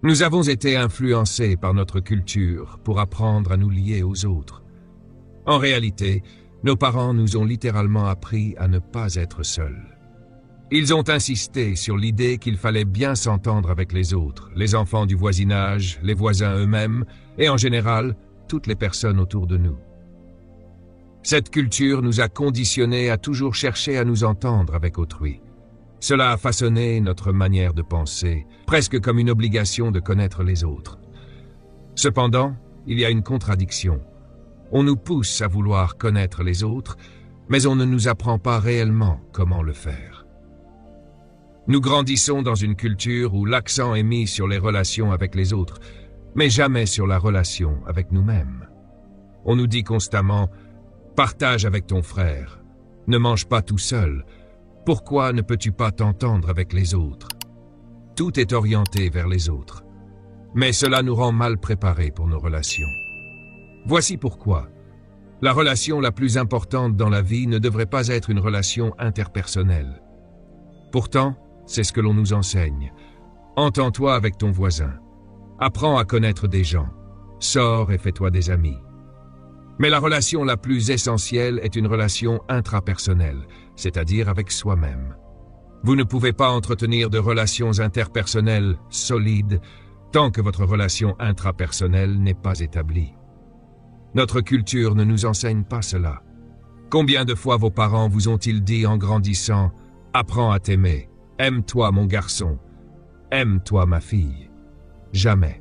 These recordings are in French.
Nous avons été influencés par notre culture pour apprendre à nous lier aux autres. En réalité, nos parents nous ont littéralement appris à ne pas être seuls. Ils ont insisté sur l'idée qu'il fallait bien s'entendre avec les autres, les enfants du voisinage, les voisins eux-mêmes, et en général, toutes les personnes autour de nous. Cette culture nous a conditionnés à toujours chercher à nous entendre avec autrui. Cela a façonné notre manière de penser, presque comme une obligation de connaître les autres. Cependant, il y a une contradiction. On nous pousse à vouloir connaître les autres, mais on ne nous apprend pas réellement comment le faire. Nous grandissons dans une culture où l'accent est mis sur les relations avec les autres, mais jamais sur la relation avec nous-mêmes. On nous dit constamment « Partage avec ton frère, ne mange pas tout seul, pourquoi ne peux-tu pas t'entendre avec les autres ?» Tout est orienté vers les autres, mais cela nous rend mal préparés pour nos relations. Voici pourquoi. La relation la plus importante dans la vie ne devrait pas être une relation interpersonnelle. Pourtant, c'est ce que l'on nous enseigne. Entends-toi avec ton voisin. Apprends à connaître des gens. Sors et fais-toi des amis. Mais la relation la plus essentielle est une relation intrapersonnelle, c'est-à-dire avec soi-même. Vous ne pouvez pas entretenir de relations interpersonnelles solides tant que votre relation intrapersonnelle n'est pas établie. Notre culture ne nous enseigne pas cela. Combien de fois vos parents vous ont-ils dit en grandissant « Apprends à t'aimer, aime-toi mon garçon, aime-toi ma fille ». Jamais.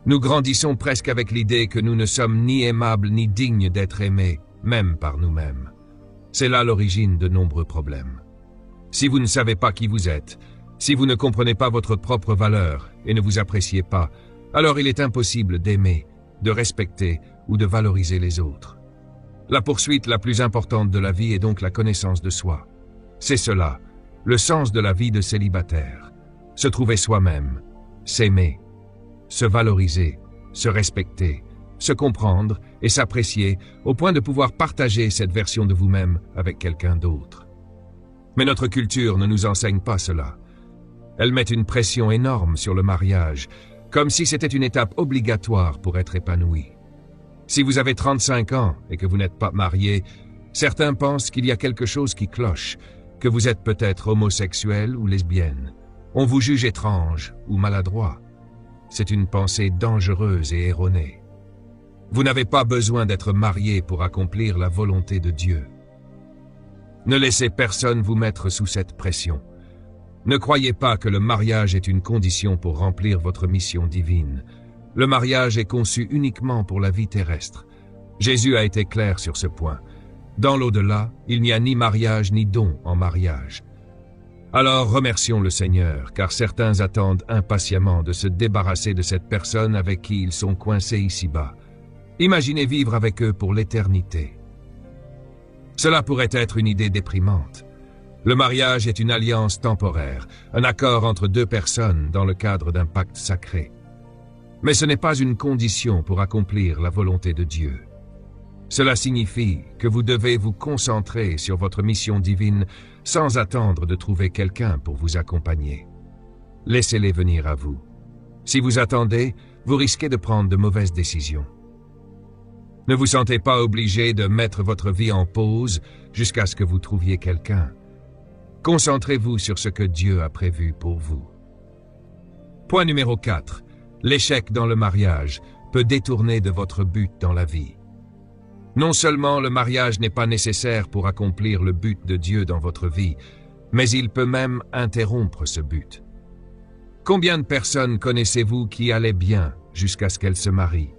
Nous grandissons presque avec l'idée que nous ne sommes ni aimables ni dignes d'être aimés, même par nous-mêmes. C'est là l'origine de nombreux problèmes. Si vous ne savez pas qui vous êtes, si vous ne comprenez pas votre propre valeur et ne vous appréciez pas, alors il est impossible d'aimer, de respecter ou de valoriser les autres. La poursuite la plus importante de la vie est donc la connaissance de soi. C'est cela, le sens de la vie de célibataire. Se trouver soi-même, s'aimer, se valoriser, se respecter, se comprendre et s'apprécier au point de pouvoir partager cette version de vous-même avec quelqu'un d'autre. Mais notre culture ne nous enseigne pas cela. Elle met une pression énorme sur le mariage, comme si c'était une étape obligatoire pour être épanoui. Si vous avez 35 ans et que vous n'êtes pas marié, certains pensent qu'il y a quelque chose qui cloche, que vous êtes peut-être homosexuel ou lesbienne. On vous juge étrange ou maladroit. C'est une pensée dangereuse et erronée. Vous n'avez pas besoin d'être marié pour accomplir la volonté de Dieu. Ne laissez personne vous mettre sous cette pression. Ne croyez pas que le mariage est une condition pour remplir votre mission divine. Le mariage est conçu uniquement pour la vie terrestre. Jésus a été clair sur ce point. Dans l'au-delà, il n'y a ni mariage ni don en mariage. Alors remercions le Seigneur, car certains attendent impatiemment de se débarrasser de cette personne avec qui ils sont coincés ici-bas. Imaginez vivre avec eux pour l'éternité. Cela pourrait être une idée déprimante. Le mariage est une alliance temporaire, un accord entre deux personnes dans le cadre d'un pacte sacré. Mais ce n'est pas une condition pour accomplir la volonté de Dieu. Cela signifie que vous devez vous concentrer sur votre mission divine sans attendre de trouver quelqu'un pour vous accompagner. Laissez-les venir à vous. Si vous attendez, vous risquez de prendre de mauvaises décisions. Ne vous sentez pas obligé de mettre votre vie en pause jusqu'à ce que vous trouviez quelqu'un. Concentrez-vous sur ce que Dieu a prévu pour vous. Point numéro 4. L'échec dans le mariage peut détourner de votre but dans la vie. Non seulement le mariage n'est pas nécessaire pour accomplir le but de Dieu dans votre vie, mais il peut même interrompre ce but. Combien de personnes connaissez-vous qui allaient bien jusqu'à ce qu'elles se marient?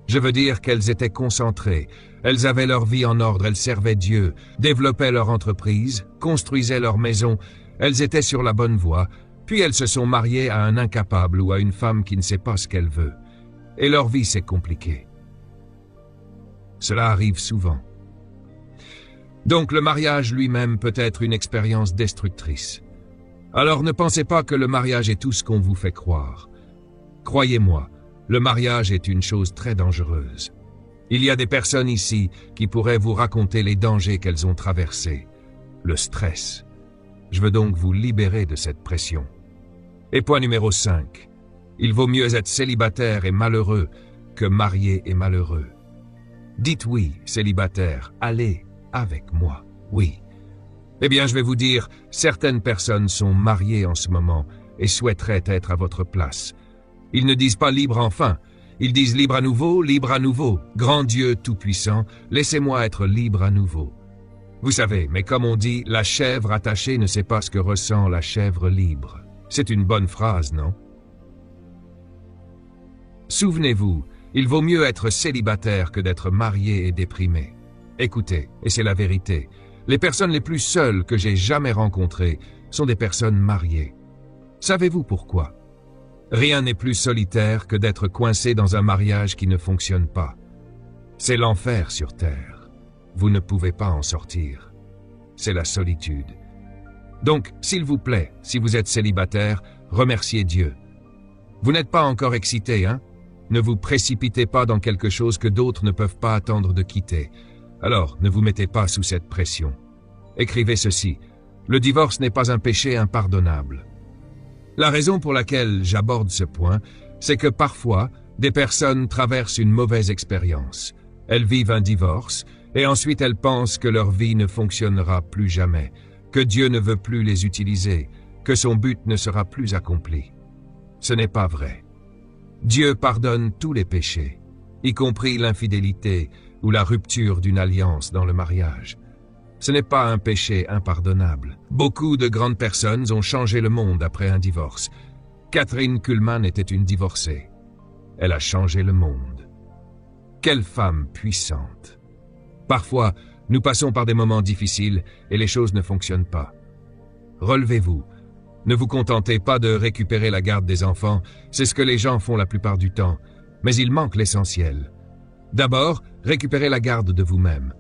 Je veux dire qu'elles étaient concentrées, elles avaient leur vie en ordre, elles servaient Dieu, développaient leur entreprise, construisaient leur maison, elles étaient sur la bonne voie, puis elles se sont mariées à un incapable ou à une femme qui ne sait pas ce qu'elle veut. Et leur vie s'est compliquée. Cela arrive souvent. Donc le mariage lui-même peut être une expérience destructrice. Alors ne pensez pas que le mariage est tout ce qu'on vous fait croire. Croyez-moi, le mariage est une chose très dangereuse. Il y a des personnes ici qui pourraient vous raconter les dangers qu'elles ont traversés. Le stress. Je veux donc vous libérer de cette pression. Et point numéro 5. Il vaut mieux être célibataire et malheureux que marié et malheureux. Dites oui, célibataire, allez avec moi, oui. Eh bien, je vais vous dire, certaines personnes sont mariées en ce moment et souhaiteraient être à votre place. Ils ne disent pas libre enfin, ils disent libre à nouveau, grand Dieu tout-puissant, laissez-moi être libre à nouveau. Vous savez, mais comme on dit, la chèvre attachée ne sait pas ce que ressent la chèvre libre. C'est une bonne phrase, non? Souvenez-vous, il vaut mieux être célibataire que d'être marié et déprimé. Écoutez, et c'est la vérité, les personnes les plus seules que j'ai jamais rencontrées sont des personnes mariées. Savez-vous pourquoi? Rien n'est plus solitaire que d'être coincé dans un mariage qui ne fonctionne pas. C'est l'enfer sur terre. Vous ne pouvez pas en sortir. C'est la solitude. Donc, s'il vous plaît, si vous êtes célibataire, remerciez Dieu. Vous n'êtes pas encore excité, hein? Ne vous précipitez pas dans quelque chose que d'autres ne peuvent pas attendre de quitter. Alors, ne vous mettez pas sous cette pression. Écrivez ceci. Le divorce n'est pas un péché impardonnable. La raison pour laquelle j'aborde ce point, c'est que parfois, des personnes traversent une mauvaise expérience. Elles vivent un divorce, et ensuite elles pensent que leur vie ne fonctionnera plus jamais, que Dieu ne veut plus les utiliser, que son but ne sera plus accompli. Ce n'est pas vrai. Dieu pardonne tous les péchés, y compris l'infidélité ou la rupture d'une alliance dans le mariage. Ce n'est pas un péché impardonnable. Beaucoup de grandes personnes ont changé le monde après un divorce. Kathryn Kuhlman était une divorcée. Elle a changé le monde. Quelle femme puissante! Parfois, nous passons par des moments difficiles et les choses ne fonctionnent pas. Relevez-vous. Ne vous contentez pas de récupérer la garde des enfants, c'est ce que les gens font la plupart du temps, mais il manque l'essentiel. D'abord, récupérez la garde de vous-même.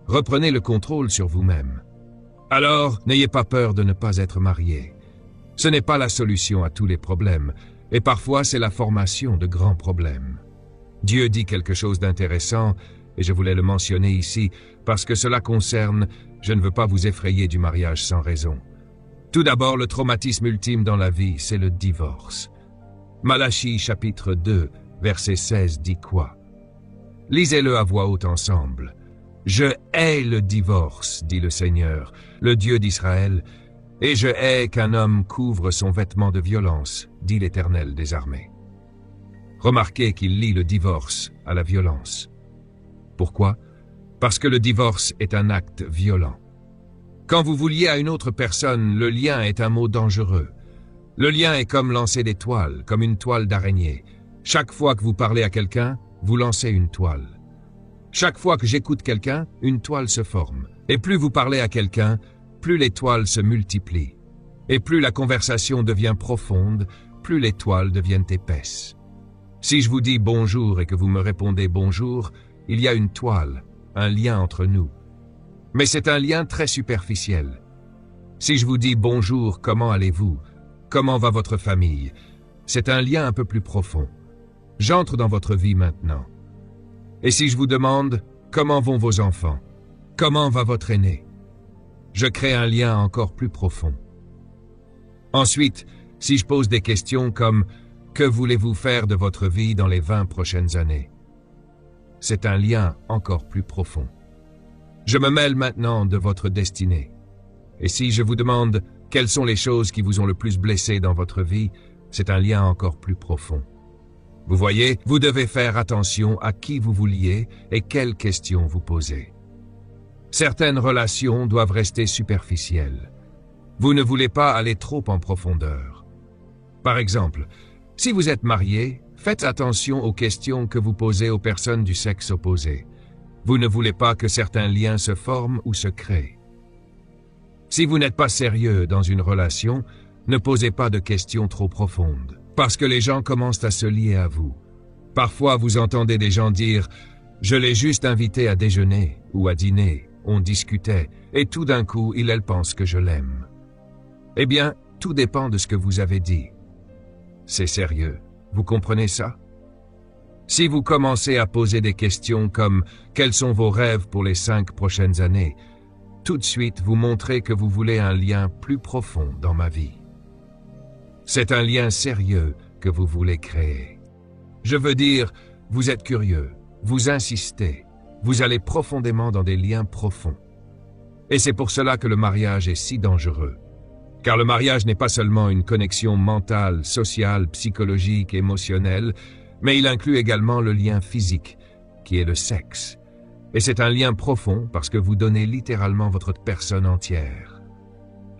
Reprenez le contrôle sur vous-même. Alors, n'ayez pas peur de ne pas être marié. Ce n'est pas la solution à tous les problèmes, et parfois c'est la formation de grands problèmes. Dieu dit quelque chose d'intéressant, et je voulais le mentionner ici, parce que cela concerne, je ne veux pas vous effrayer du mariage sans raison. Tout d'abord, le traumatisme ultime dans la vie, c'est le divorce. Malachie chapitre 2, verset 16 dit quoi? Lisez-le à voix haute ensemble. « Je hais le divorce, dit le Seigneur, le Dieu d'Israël, et je hais qu'un homme couvre son vêtement de violence, dit l'Éternel des armées. » Remarquez qu'il lie le divorce à la violence. Pourquoi? Parce que le divorce est un acte violent. Quand vous vous liez à une autre personne, le lien est un mot dangereux. Le lien est comme lancer des toiles, comme une toile d'araignée. Chaque fois que vous parlez à quelqu'un, vous lancez une toile. Chaque fois que j'écoute quelqu'un, une toile se forme. Et plus vous parlez à quelqu'un, plus les toiles se multiplient. Et plus la conversation devient profonde, plus les toiles deviennent épaisses. Si je vous dis bonjour et que vous me répondez bonjour, il y a une toile, un lien entre nous. Mais c'est un lien très superficiel. Si je vous dis bonjour, comment allez-vous? Comment va votre famille? C'est un lien un peu plus profond. J'entre dans votre vie maintenant. Et si je vous demande, comment vont vos enfants? Comment va votre aîné? Je crée un lien encore plus profond. Ensuite, si je pose des questions comme « Que voulez-vous faire de votre vie dans les 20 prochaines années ?» C'est un lien encore plus profond. Je me mêle maintenant de votre destinée. Et si je vous demande quelles sont les choses qui vous ont le plus blessé dans votre vie, c'est un lien encore plus profond. Vous voyez, vous devez faire attention à qui vous vous liez et quelles questions vous posez. Certaines relations doivent rester superficielles. Vous ne voulez pas aller trop en profondeur. Par exemple, si vous êtes marié, faites attention aux questions que vous posez aux personnes du sexe opposé. Vous ne voulez pas que certains liens se forment ou se créent. Si vous n'êtes pas sérieux dans une relation, ne posez pas de questions trop profondes, parce que les gens commencent à se lier à vous. Parfois, vous entendez des gens dire « Je l'ai juste invité à déjeuner ou à dîner, on discutait, et tout d'un coup, elle pense que je l'aime. » Eh bien, tout dépend de ce que vous avez dit. C'est sérieux, vous comprenez ça? Si vous commencez à poser des questions comme « Quels sont vos rêves pour les 5 prochaines années ?» tout de suite, vous montrez que vous voulez un lien plus profond dans ma vie. C'est un lien sérieux que vous voulez créer. Je veux dire, vous êtes curieux, vous insistez, vous allez profondément dans des liens profonds. Et c'est pour cela que le mariage est si dangereux. Car le mariage n'est pas seulement une connexion mentale, sociale, psychologique, émotionnelle, mais il inclut également le lien physique, qui est le sexe. Et c'est un lien profond parce que vous donnez littéralement votre personne entière.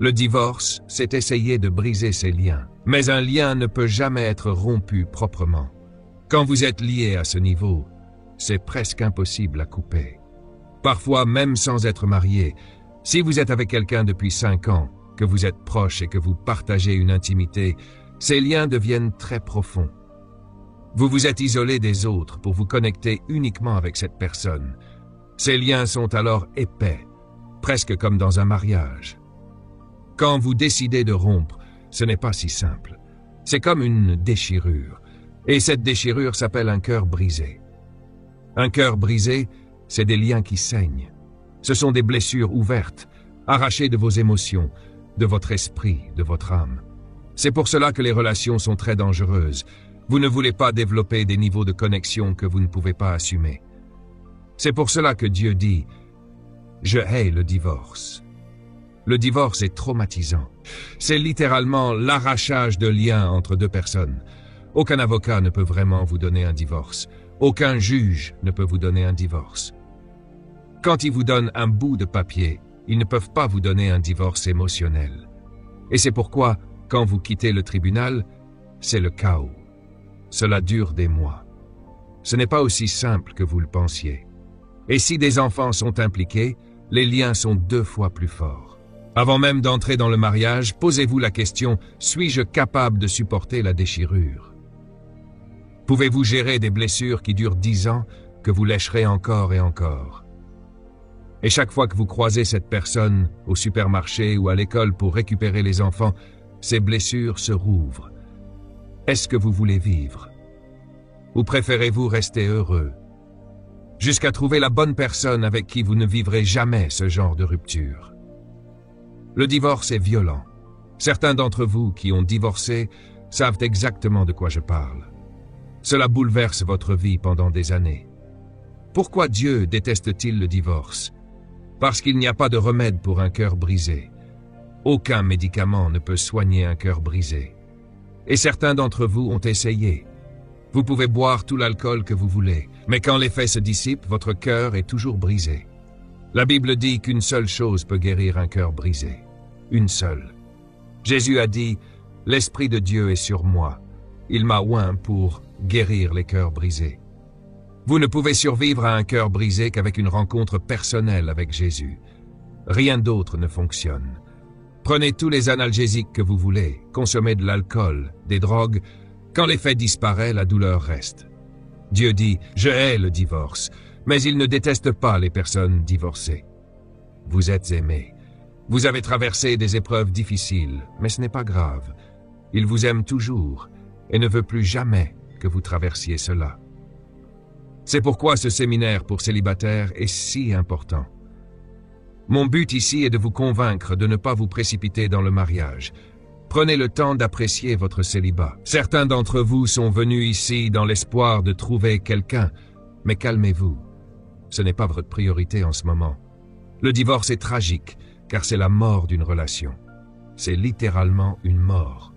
Le divorce, c'est essayer de briser ces liens. Mais un lien ne peut jamais être rompu proprement. Quand vous êtes lié à ce niveau, c'est presque impossible à couper. Parfois, même sans être marié, si vous êtes avec quelqu'un depuis 5 ans, que vous êtes proche et que vous partagez une intimité, ces liens deviennent très profonds. Vous vous êtes isolé des autres pour vous connecter uniquement avec cette personne. Ces liens sont alors épais, presque comme dans un mariage. Quand vous décidez de rompre, ce n'est pas si simple. C'est comme une déchirure. Et cette déchirure s'appelle un cœur brisé. Un cœur brisé, c'est des liens qui saignent. Ce sont des blessures ouvertes, arrachées de vos émotions, de votre esprit, de votre âme. C'est pour cela que les relations sont très dangereuses. Vous ne voulez pas développer des niveaux de connexion que vous ne pouvez pas assumer. C'est pour cela que Dieu dit « Je hais le divorce ». Le divorce est traumatisant. C'est littéralement l'arrachage de liens entre deux personnes. Aucun avocat ne peut vraiment vous donner un divorce. Aucun juge ne peut vous donner un divorce. Quand ils vous donnent un bout de papier, ils ne peuvent pas vous donner un divorce émotionnel. Et c'est pourquoi, quand vous quittez le tribunal, c'est le chaos. Cela dure des mois. Ce n'est pas aussi simple que vous le pensiez. Et si des enfants sont impliqués, les liens sont 2 fois plus forts. Avant même d'entrer dans le mariage, posez-vous la question, suis-je capable de supporter la déchirure? Pouvez-vous gérer des blessures qui durent 10 ans, que vous lécherez encore et encore? Et chaque fois que vous croisez cette personne au supermarché ou à l'école pour récupérer les enfants, ces blessures se rouvrent. Est-ce que vous voulez vivre? Ou préférez-vous rester heureux? Jusqu'à trouver la bonne personne avec qui vous ne vivrez jamais ce genre de rupture. Le divorce est violent. Certains d'entre vous qui ont divorcé savent exactement de quoi je parle. Cela bouleverse votre vie pendant des années. Pourquoi Dieu déteste-t-il le divorce? Parce qu'il n'y a pas de remède pour un cœur brisé. Aucun médicament ne peut soigner un cœur brisé. Et certains d'entre vous ont essayé. Vous pouvez boire tout l'alcool que vous voulez, mais quand l'effet se dissipe, votre cœur est toujours brisé. La Bible dit qu'une seule chose peut guérir un cœur brisé. Une seule. Jésus a dit « L'Esprit de Dieu est sur moi. Il m'a oint pour guérir les cœurs brisés. » Vous ne pouvez survivre à un cœur brisé qu'avec une rencontre personnelle avec Jésus. Rien d'autre ne fonctionne. Prenez tous les analgésiques que vous voulez, consommez de l'alcool, des drogues. Quand l'effet disparaît, la douleur reste. Dieu dit « Je hais le divorce », mais il ne déteste pas les personnes divorcées. Vous êtes aimés. Vous avez traversé des épreuves difficiles, mais ce n'est pas grave. Il vous aime toujours et ne veut plus jamais que vous traversiez cela. C'est pourquoi ce séminaire pour célibataires est si important. Mon but ici est de vous convaincre de ne pas vous précipiter dans le mariage. Prenez le temps d'apprécier votre célibat. Certains d'entre vous sont venus ici dans l'espoir de trouver quelqu'un, mais calmez-vous. Ce n'est pas votre priorité en ce moment. Le divorce est tragique, car c'est la mort d'une relation. C'est littéralement une mort.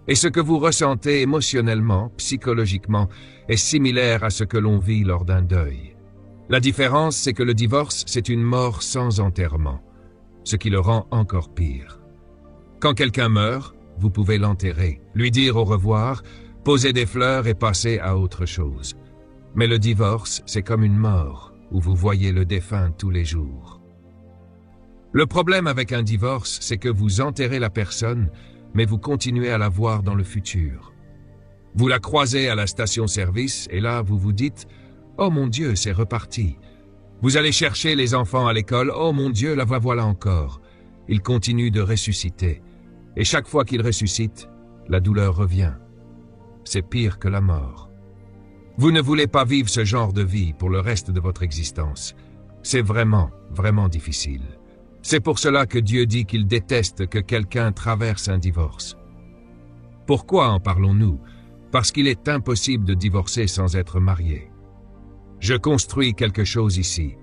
Et ce que vous ressentez émotionnellement, psychologiquement, est similaire à ce que l'on vit lors d'un deuil. La différence, c'est que le divorce, c'est une mort sans enterrement, ce qui le rend encore pire. Quand quelqu'un meurt, vous pouvez l'enterrer, lui dire au revoir, poser des fleurs et passer à autre chose. Mais le divorce, c'est comme une mort, où vous voyez le défunt tous les jours. Le problème avec un divorce, c'est que vous enterrez la personne, mais vous continuez à la voir dans le futur. Vous la croisez à la station-service et là, vous vous dites « Oh mon Dieu, c'est reparti ». Vous allez chercher les enfants à l'école « Oh mon Dieu, la voilà encore ». Il continue de ressusciter. Et chaque fois qu'il ressuscite, la douleur revient. C'est pire que la mort. Vous ne voulez pas vivre ce genre de vie pour le reste de votre existence. C'est vraiment, vraiment difficile. C'est pour cela que Dieu dit qu'il déteste que quelqu'un traverse un divorce. Pourquoi en parlons-nous? parce qu'il est impossible de divorcer sans être marié. Je construis quelque chose ici.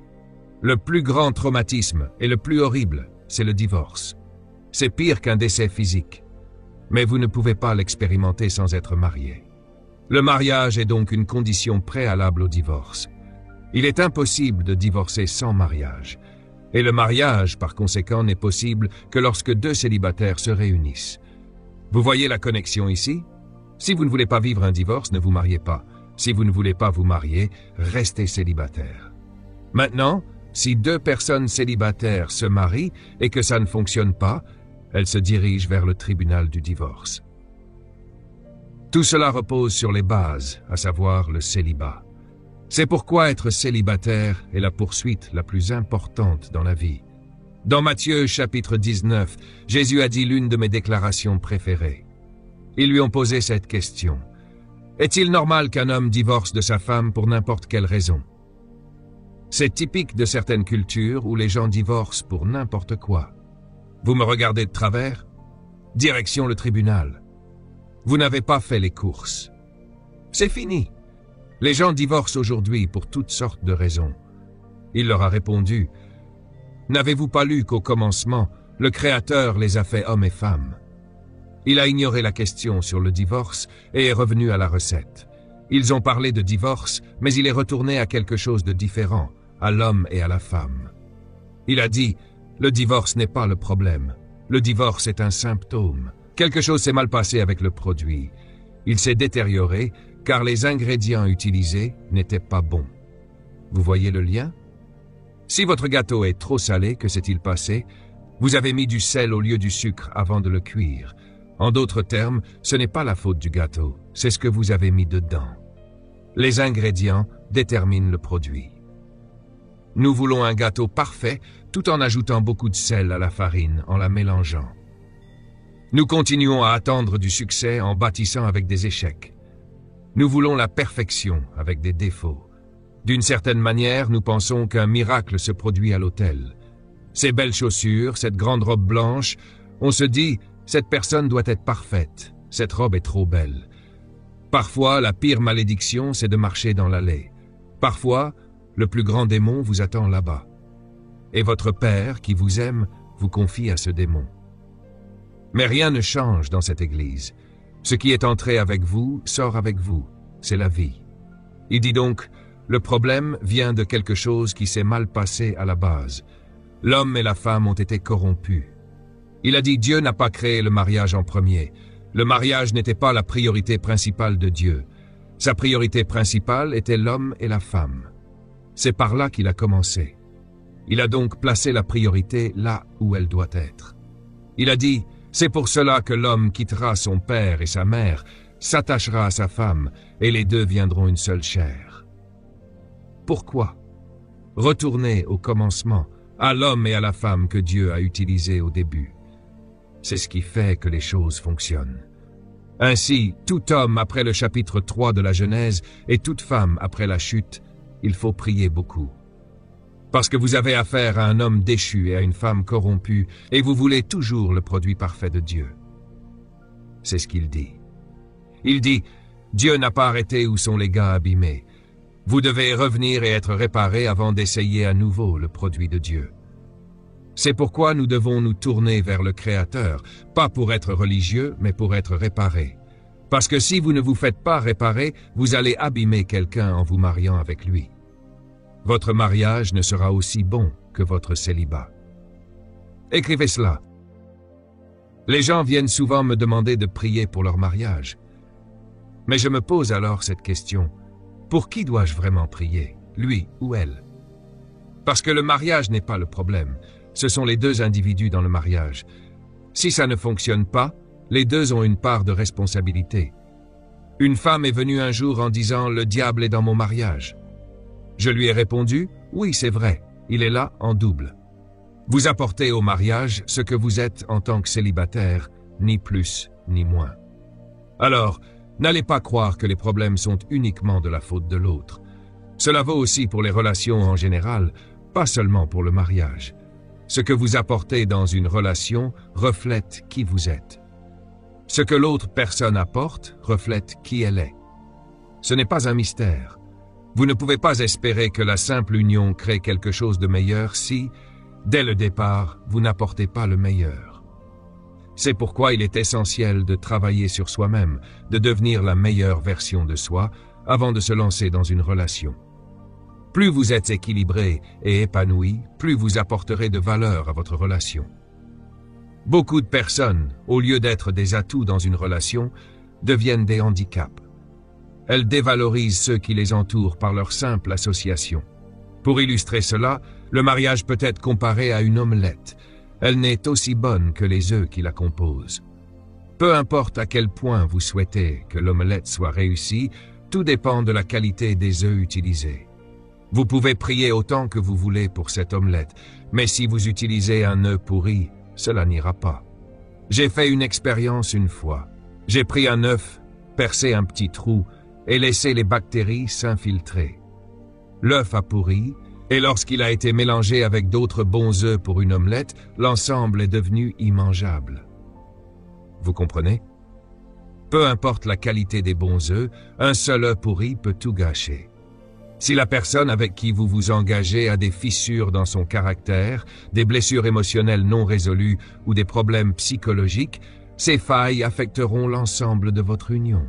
Le plus grand traumatisme et le plus horrible, c'est le divorce. C'est pire qu'un décès physique. Mais vous ne pouvez pas l'expérimenter sans être marié. Le mariage est donc une condition préalable au divorce. Il est impossible de divorcer sans mariage. Et le mariage, par conséquent, n'est possible que lorsque deux célibataires se réunissent. Vous voyez la connexion ici? Si vous ne voulez pas vivre un divorce, ne vous mariez pas. Si vous ne voulez pas vous marier, restez célibataire. Maintenant, si deux personnes célibataires se marient et que ça ne fonctionne pas, elles se dirigent vers le tribunal du divorce. Tout cela repose sur les bases, à savoir le célibat. C'est pourquoi être célibataire est la poursuite la plus importante dans la vie. Dans Matthieu chapitre 19, Jésus a dit l'une de mes déclarations préférées. Ils lui ont posé cette question. Est-il normal qu'un homme divorce de sa femme pour n'importe quelle raison? C'est typique de certaines cultures où les gens divorcent pour n'importe quoi. Vous me regardez de travers? Direction le tribunal. Vous n'avez pas fait les courses. C'est fini. Les gens divorcent aujourd'hui pour toutes sortes de raisons. Il leur a répondu, « N'avez-vous pas lu qu'au commencement, le Créateur les a fait hommes et femmes ?» Il a ignoré la question sur le divorce et est revenu à la recette. Ils ont parlé de divorce, mais il est retourné à quelque chose de différent, à l'homme et à la femme. Il a dit, « Le divorce n'est pas le problème. Le divorce est un symptôme. Quelque chose s'est mal passé avec le produit. Il s'est détérioré car les ingrédients utilisés n'étaient pas bons. » Vous voyez le lien? Si votre gâteau est trop salé, que s'est-il passé? Vous avez mis du sel au lieu du sucre avant de le cuire. En d'autres termes, ce n'est pas la faute du gâteau, c'est ce que vous avez mis dedans. Les ingrédients déterminent le produit. Nous voulons un gâteau parfait tout en ajoutant beaucoup de sel à la farine, en la mélangeant. Nous continuons à attendre du succès en bâtissant avec des échecs. Nous voulons la perfection avec des défauts. D'une certaine manière, nous pensons qu'un miracle se produit à l'autel. Ces belles chaussures, cette grande robe blanche, on se dit, cette personne doit être parfaite, cette robe est trop belle. Parfois, la pire malédiction, c'est de marcher dans l'allée. Parfois, le plus grand démon vous attend là-bas. Et votre Père, qui vous aime, vous confie à ce démon. Mais rien ne change dans cette église. Ce qui est entré avec vous, sort avec vous. C'est la vie. Il dit donc, le problème vient de quelque chose qui s'est mal passé à la base. L'homme et la femme ont été corrompus. Il a dit, Dieu n'a pas créé le mariage en premier. Le mariage n'était pas la priorité principale de Dieu. Sa priorité principale était l'homme et la femme. C'est par là qu'il a commencé. Il a donc placé la priorité là où elle doit être. Il a dit, c'est pour cela que l'homme quittera son père et sa mère, s'attachera à sa femme, et les deux viendront une seule chair. Pourquoi? Retournez au commencement, à l'homme et à la femme que Dieu a utilisés au début. C'est ce qui fait que les choses fonctionnent. Ainsi, tout homme après le chapitre 3 de la Genèse et toute femme après la chute, il faut prier beaucoup. Parce que vous avez affaire à un homme déchu et à une femme corrompue, et vous voulez toujours le produit parfait de Dieu. C'est ce qu'il dit. Il dit, Dieu n'a pas arrêté où sont les gars abîmés. Vous devez revenir et être réparés avant d'essayer à nouveau le produit de Dieu. C'est pourquoi nous devons nous tourner vers le Créateur, pas pour être religieux, mais pour être réparés. Parce que si vous ne vous faites pas réparer, vous allez abîmer quelqu'un en vous mariant avec lui. Votre mariage ne sera aussi bon que votre célibat. Écrivez cela. Les gens viennent souvent me demander de prier pour leur mariage. Mais je me pose alors cette question. Pour qui dois-je vraiment prier, lui ou elle? Parce que le mariage n'est pas le problème. Ce sont les deux individus dans le mariage. Si ça ne fonctionne pas, les deux ont une part de responsabilité. Une femme est venue un jour en disant « Le diable est dans mon mariage ». Je lui ai répondu « Oui, c'est vrai, il est là en double ». Vous apportez au mariage ce que vous êtes en tant que célibataire, ni plus ni moins. Alors, n'allez pas croire que les problèmes sont uniquement de la faute de l'autre. Cela vaut aussi pour les relations en général, pas seulement pour le mariage. Ce que vous apportez dans une relation reflète qui vous êtes. Ce que l'autre personne apporte reflète qui elle est. Ce n'est pas un mystère. Vous ne pouvez pas espérer que la simple union crée quelque chose de meilleur si, dès le départ, vous n'apportez pas le meilleur. C'est pourquoi il est essentiel de travailler sur soi-même, de devenir la meilleure version de soi avant de se lancer dans une relation. Plus vous êtes équilibré et épanoui, plus vous apporterez de valeur à votre relation. Beaucoup de personnes, au lieu d'être des atouts dans une relation, deviennent des handicaps. Elles dévalorisent ceux qui les entourent par leur simple association. Pour illustrer cela, le mariage peut être comparé à une omelette. Elle n'est aussi bonne que les œufs qui la composent. Peu importe à quel point vous souhaitez que l'omelette soit réussie, tout dépend de la qualité des œufs utilisés. Vous pouvez prier autant que vous voulez pour cette omelette, mais si vous utilisez un œuf pourri, cela n'ira pas. J'ai fait une expérience une fois. J'ai pris un œuf, percé un petit trou et laissé les bactéries s'infiltrer. L'œuf a pourri, et lorsqu'il a été mélangé avec d'autres bons œufs pour une omelette, l'ensemble est devenu immangeable. Vous comprenez? Peu importe la qualité des bons œufs, un seul œuf pourri peut tout gâcher. Si la personne avec qui vous vous engagez a des fissures dans son caractère, des blessures émotionnelles non résolues ou des problèmes psychologiques, ces failles affecteront l'ensemble de votre union.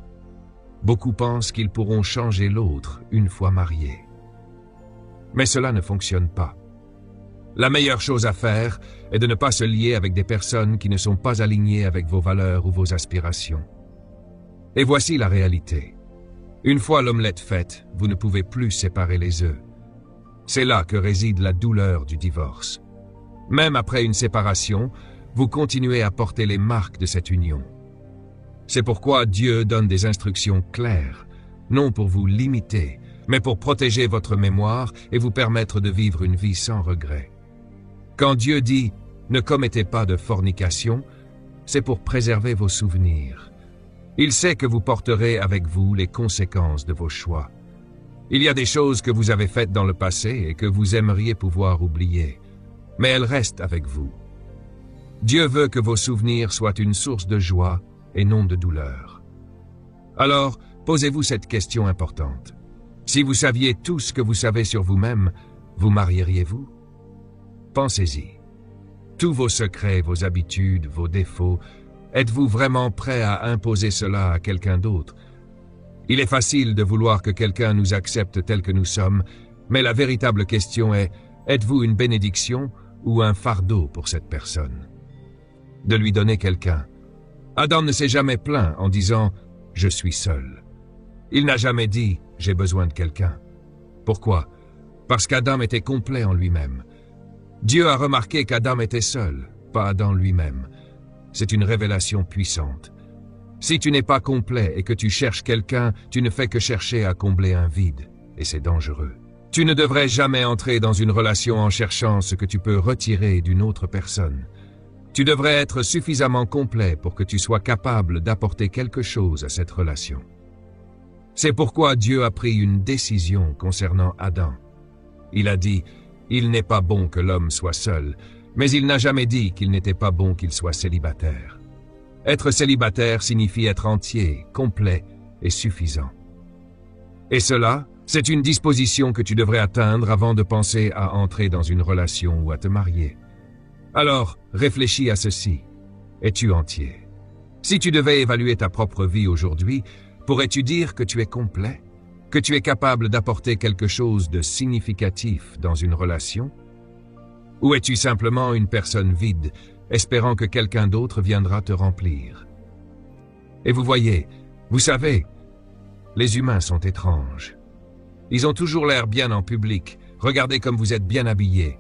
Beaucoup pensent qu'ils pourront changer l'autre une fois mariés. Mais cela ne fonctionne pas. La meilleure chose à faire est de ne pas se lier avec des personnes qui ne sont pas alignées avec vos valeurs ou vos aspirations. Et voici la réalité. Une fois l'omelette faite, vous ne pouvez plus séparer les œufs. C'est là que réside la douleur du divorce. Même après une séparation, vous continuez à porter les marques de cette union. C'est pourquoi Dieu donne des instructions claires, non pour vous limiter, mais pour protéger votre mémoire et vous permettre de vivre une vie sans regret. Quand Dieu dit « ne commettez pas de fornication », c'est pour préserver vos souvenirs. Il sait que vous porterez avec vous les conséquences de vos choix. Il y a des choses que vous avez faites dans le passé et que vous aimeriez pouvoir oublier, mais elles restent avec vous. Dieu veut que vos souvenirs soient une source de joie et non de douleur. Alors, posez-vous cette question importante. Si vous saviez tout ce que vous savez sur vous-même, vous marieriez-vous? Pensez-y. Tous vos secrets, vos habitudes, vos défauts, êtes-vous vraiment prêt à imposer cela à quelqu'un d'autre? Il est facile de vouloir que quelqu'un nous accepte tel que nous sommes, mais la véritable question est, êtes-vous une bénédiction ou un fardeau pour cette personne? De lui donner quelqu'un. Adam ne s'est jamais plaint en disant « je suis seul ». Il n'a jamais dit « j'ai besoin de quelqu'un ». Pourquoi? Parce qu'Adam était complet en lui-même. Dieu a remarqué qu'Adam était seul, pas Adam lui-même. C'est une révélation puissante. Si tu n'es pas complet et que tu cherches quelqu'un, tu ne fais que chercher à combler un vide, et c'est dangereux. Tu ne devrais jamais entrer dans une relation en cherchant ce que tu peux retirer d'une autre personne. Tu devrais être suffisamment complet pour que tu sois capable d'apporter quelque chose à cette relation. C'est pourquoi Dieu a pris une décision concernant Adam. Il a dit « Il n'est pas bon que l'homme soit seul », mais il n'a jamais dit qu'il n'était pas bon qu'il soit célibataire. Être célibataire signifie être entier, complet et suffisant. Et cela, c'est une disposition que tu devrais atteindre avant de penser à entrer dans une relation ou à te marier. Alors, réfléchis à ceci. Es-tu entier? Si tu devais évaluer ta propre vie aujourd'hui, pourrais-tu dire que tu es complet? Que tu es capable d'apporter quelque chose de significatif dans une relation? Ou es-tu simplement une personne vide, espérant que quelqu'un d'autre viendra te remplir? Et vous voyez, vous savez, les humains sont étranges. Ils ont toujours l'air bien en public. Regardez comme vous êtes bien habillés.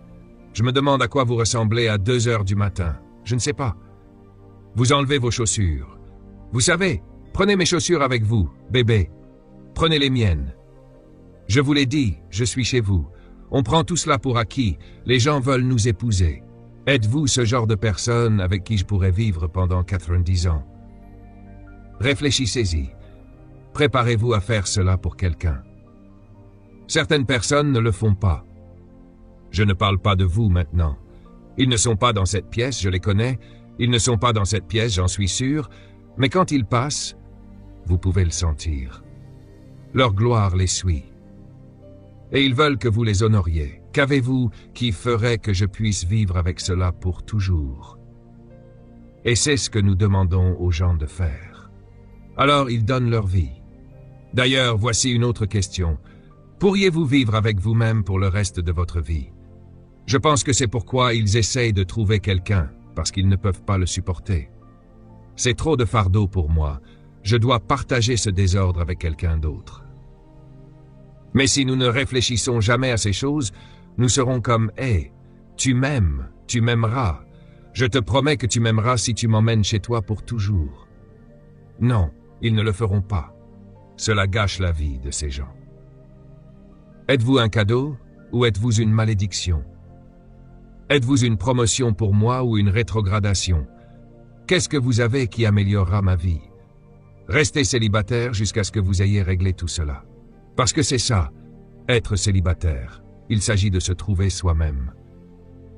Je me demande à quoi vous ressemblez à 2 heures du matin. Je ne sais pas. Vous enlevez vos chaussures. Vous savez, prenez mes chaussures avec vous, bébé. Prenez les miennes. Je vous l'ai dit, je suis chez vous. On prend tout cela pour acquis. Les gens veulent nous épouser. Êtes-vous ce genre de personne avec qui je pourrais vivre pendant 90 ans? Réfléchissez-y. Préparez-vous à faire cela pour quelqu'un. Certaines personnes ne le font pas. Je ne parle pas de vous maintenant. Ils ne sont pas dans cette pièce, je les connais. Ils ne sont pas dans cette pièce, j'en suis sûr. Mais quand ils passent, vous pouvez le sentir. Leur gloire les suit. Et ils veulent que vous les honoriez. Qu'avez-vous qui ferait que je puisse vivre avec cela pour toujours? Et c'est ce que nous demandons aux gens de faire. Alors ils donnent leur vie. D'ailleurs, voici une autre question. Pourriez-vous vivre avec vous-même pour le reste de votre vie? Je pense que c'est pourquoi ils essayent de trouver quelqu'un, parce qu'ils ne peuvent pas le supporter. C'est trop de fardeau pour moi. Je dois partager ce désordre avec quelqu'un d'autre. Mais si nous ne réfléchissons jamais à ces choses, nous serons comme « Hey, tu m'aimes, tu m'aimeras. Je te promets que tu m'aimeras si tu m'emmènes chez toi pour toujours. » Non, ils ne le feront pas. Cela gâche la vie de ces gens. Êtes-vous un cadeau ou êtes-vous une malédiction? Êtes-vous une promotion pour moi ou une rétrogradation? Qu'est-ce que vous avez qui améliorera ma vie? Restez célibataire jusqu'à ce que vous ayez réglé tout cela. Parce que c'est ça, être célibataire. Il s'agit de se trouver soi-même.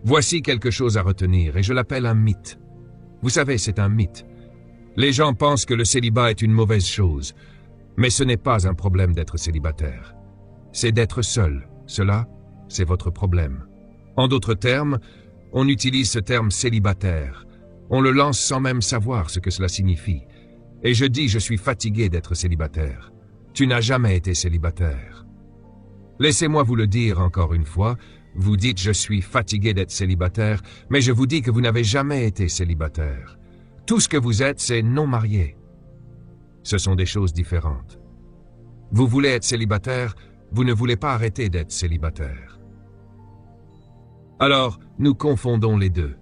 Voici quelque chose à retenir, et je l'appelle un mythe. Vous savez, c'est un mythe. Les gens pensent que le célibat est une mauvaise chose, mais ce n'est pas un problème d'être célibataire. C'est d'être seul. Cela, c'est votre problème. En d'autres termes, on utilise ce terme célibataire. On le lance sans même savoir ce que cela signifie. Et je dis, je suis fatigué d'être célibataire. Tu n'as jamais été célibataire. Laissez-moi vous le dire encore une fois. Vous dites, je suis fatigué d'être célibataire, mais je vous dis que vous n'avez jamais été célibataire. Tout ce que vous êtes, c'est non marié. Ce sont des choses différentes. Vous voulez être célibataire, vous ne voulez pas arrêter d'être célibataire. Alors, nous confondons les deux.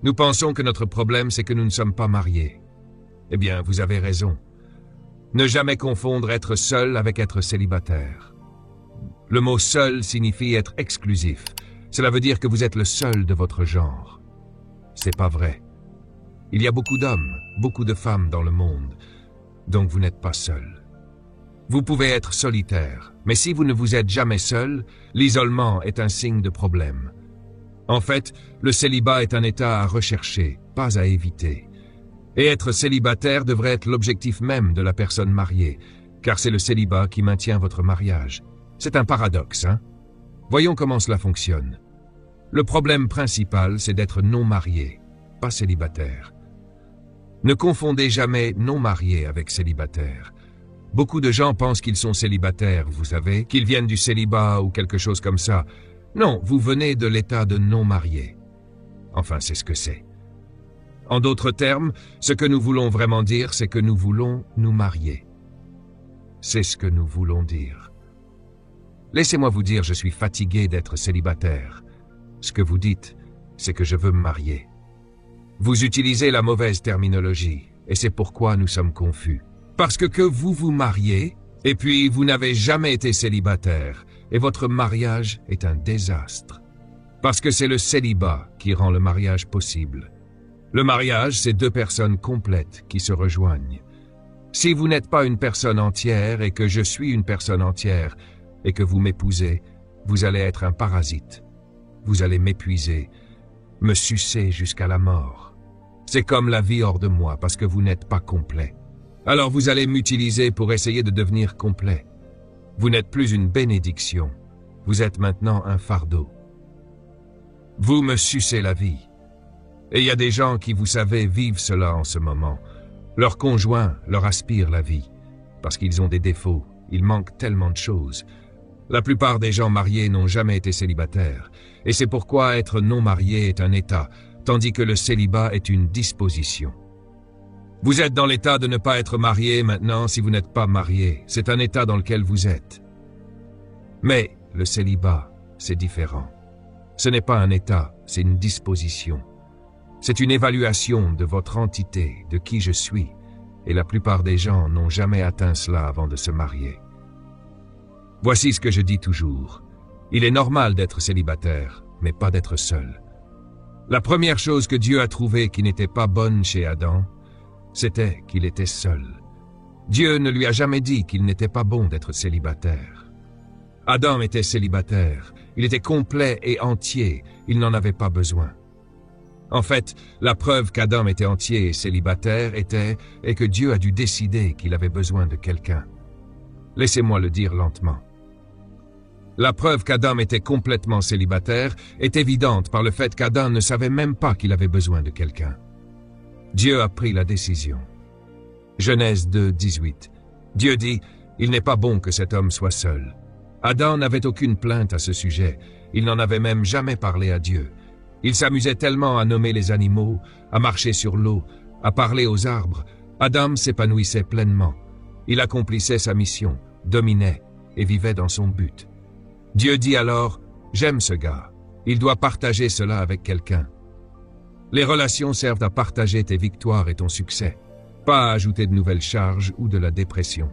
Nous pensons que notre problème, c'est que nous ne sommes pas mariés. Eh bien, vous avez raison. Ne jamais confondre être seul avec être célibataire. Le mot « seul » signifie être exclusif. Cela veut dire que vous êtes le seul de votre genre. C'est pas vrai. Il y a beaucoup d'hommes, beaucoup de femmes dans le monde, donc vous n'êtes pas seul. Vous pouvez être solitaire, mais si vous ne vous êtes jamais seul, l'isolement est un signe de problème. En fait, le célibat est un état à rechercher, pas à éviter. Et être célibataire devrait être l'objectif même de la personne mariée, car c'est le célibat qui maintient votre mariage. C'est un paradoxe, hein? Voyons comment cela fonctionne. Le problème principal, c'est d'être non marié, pas célibataire. Ne confondez jamais non marié avec célibataire. Beaucoup de gens pensent qu'ils sont célibataires, vous savez, qu'ils viennent du célibat ou quelque chose comme ça. Non, vous venez de l'état de non marié. Enfin, c'est ce que c'est. En d'autres termes, ce que nous voulons vraiment dire, c'est que nous voulons nous marier. C'est ce que nous voulons dire. Laissez-moi vous dire, je suis fatigué d'être célibataire. Ce que vous dites, c'est que je veux me marier. Vous utilisez la mauvaise terminologie, et c'est pourquoi nous sommes confus. Parce que vous vous mariez, et puis vous n'avez jamais été célibataire, et votre mariage est un désastre. Parce que c'est le célibat qui rend le mariage possible. Le mariage, c'est deux personnes complètes qui se rejoignent. Si vous n'êtes pas une personne entière et que je suis une personne entière et que vous m'épousez, vous allez être un parasite. Vous allez m'épuiser, me sucer jusqu'à la mort. C'est comme la vie hors de moi parce que vous n'êtes pas complet. Alors vous allez m'utiliser pour essayer de devenir complet. Vous n'êtes plus une bénédiction. Vous êtes maintenant un fardeau. Vous me sucez la vie. Et il y a des gens qui, vous savez, vivent cela en ce moment. Leurs conjoints leur aspirent la vie, parce qu'ils ont des défauts, ils manquent tellement de choses. La plupart des gens mariés n'ont jamais été célibataires, et c'est pourquoi être non marié est un état, tandis que le célibat est une disposition. Vous êtes dans l'état de ne pas être marié maintenant si vous n'êtes pas marié, c'est un état dans lequel vous êtes. Mais le célibat, c'est différent. Ce n'est pas un état, c'est une disposition. C'est une évaluation de votre entité, de qui je suis, et la plupart des gens n'ont jamais atteint cela avant de se marier. Voici ce que je dis toujours. Il est normal d'être célibataire, mais pas d'être seul. La première chose que Dieu a trouvée qui n'était pas bonne chez Adam, c'était qu'il était seul. Dieu ne lui a jamais dit qu'il n'était pas bon d'être célibataire. Adam était célibataire, il était complet et entier, il n'en avait pas besoin. En fait, la preuve qu'Adam était entier et célibataire est que Dieu a dû décider qu'il avait besoin de quelqu'un. Laissez-moi le dire lentement. La preuve qu'Adam était complètement célibataire est évidente par le fait qu'Adam ne savait même pas qu'il avait besoin de quelqu'un. Dieu a pris la décision. Genèse 2, 18. Dieu dit, « Il n'est pas bon que cet homme soit seul. » Adam n'avait aucune plainte à ce sujet. Il n'en avait même jamais parlé à Dieu. Il s'amusait tellement à nommer les animaux, à marcher sur l'eau, à parler aux arbres. Adam s'épanouissait pleinement. Il accomplissait sa mission, dominait et vivait dans son but. Dieu dit alors, « J'aime ce gars. Il doit partager cela avec quelqu'un. » Les relations servent à partager tes victoires et ton succès, pas à ajouter de nouvelles charges ou de la dépression.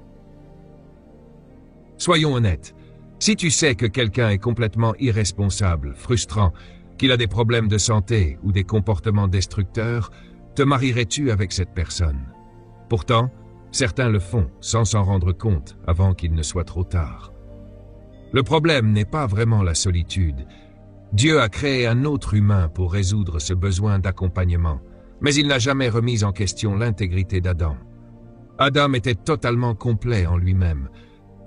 Soyons honnêtes. Si tu sais que quelqu'un est complètement irresponsable, frustrant, qu'il a des problèmes de santé ou des comportements destructeurs, te marierais-tu avec cette personne? Pourtant, certains le font sans s'en rendre compte avant qu'il ne soit trop tard. Le problème n'est pas vraiment la solitude. Dieu a créé un autre humain pour résoudre ce besoin d'accompagnement, mais il n'a jamais remis en question l'intégrité d'Adam. Adam était totalement complet en lui-même.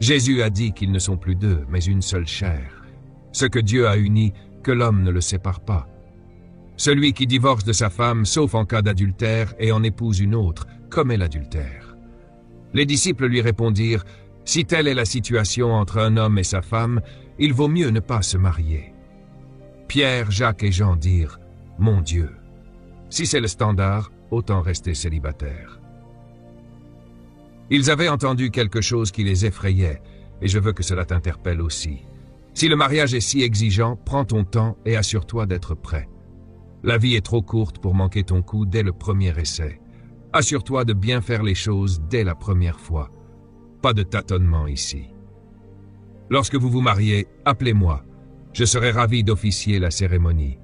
Jésus a dit qu'ils ne sont plus deux, mais une seule chair. Ce que Dieu a uni, que l'homme ne le sépare pas. Celui qui divorce de sa femme, sauf en cas d'adultère, et en épouse une autre, commet l'adultère. Les disciples lui répondirent, « Si telle est la situation entre un homme et sa femme, il vaut mieux ne pas se marier. » Pierre, Jacques et Jean dirent, « Mon Dieu, si c'est le standard, autant rester célibataire. » Ils avaient entendu quelque chose qui les effrayait, et je veux que cela t'interpelle aussi. Si le mariage est si exigeant, prends ton temps et assure-toi d'être prêt. La vie est trop courte pour manquer ton coup dès le premier essai. Assure-toi de bien faire les choses dès la première fois. Pas de tâtonnement ici. Lorsque vous vous mariez, appelez-moi. Je serai ravi d'officier la cérémonie.